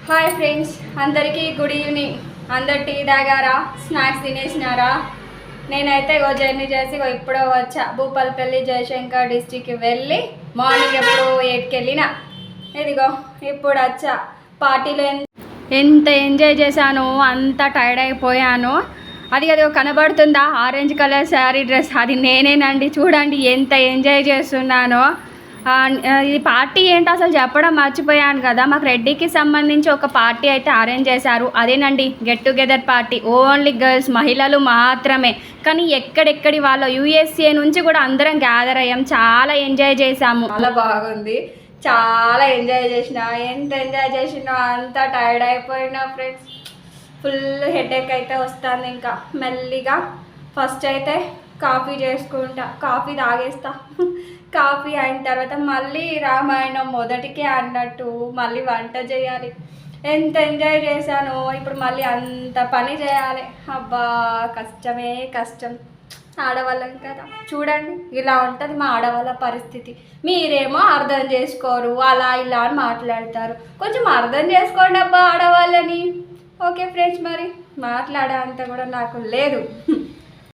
Hi friends, అందరికీ good evening. అందరు tea తాగారా, స్నాక్స్ తినేసినారా? నేనైతే జర్నీ చేసి ఇప్పుడో వచ్చా. భూపాలపల్లి జయశంకర్ డిస్టిక్కి వెళ్ళి మార్నింగ్ ఎప్పుడు 8కి వెళ్ళిన. ఇదిగో ఇప్పుడు వచ్చా. పార్టీలో ఎంత ఎంజాయ్ చేశాను, అంత టైర్డ్ అయిపోయాను. అది కనబడుతుందా ఆరెంజ్ కలర్ శారీ డ్రెస్? అది నేనేనండి. చూడండి ఎంత ఎంజాయ్ చేస్తున్నానో. ఇది పార్టీ ఏంటో అసలు చెప్పడం మర్చిపోయాను కదా. మాకు రెడ్డికి సంబంధించి ఒక పార్టీ అయితే అరేంజ్ చేశారు. అదేనండి, get together party. Only girls, మహిళలు మాత్రమే. కానీ ఎక్కడెక్కడి వాళ్ళు, యూఎస్ఏ నుంచి కూడా అందరం గ్యాదర్ అయ్యాం. చాలా ఎంజాయ్ చేసాము. చాలా బాగుంది, చాలా ఎంజాయ్ చేసిన. ఎంత ఎంజాయ్ చేసినా అంత టైర్డ్ అయిపోయినా ఫ్రెండ్స్. ఫుల్ హెడేక్ అయితే వస్తుంది. ఇంకా మెల్లిగా ఫస్ట్ అయితే కాఫీ చేసుకుంటా, కాఫీ తాగేస్తా. కాఫీ అయిన తర్వాత మళ్ళీ రామాయణం మొదటికే అన్నట్టు మళ్ళీ వంట చేయాలి. ఎంత ఎంజాయ్ చేశానో. ఇప్పుడు మళ్ళీ అంత పని చేయాలి. అబ్బా, కష్టమే కష్టం. ఆడవాళ్ళం కదా, చూడండి ఇలా ఉంటుంది మా ఆడవాళ్ళ పరిస్థితి. మీరేమో అర్థం చేసుకోరు, అలా ఇలా అని మాట్లాడతారు. కొంచెం అర్థం చేసుకోండి అబ్బా ఆడవాళ్ళని. ఓకే ఫ్రెండ్స్, మరి మాట్లాడే అంత కూడా నాకు లేదు.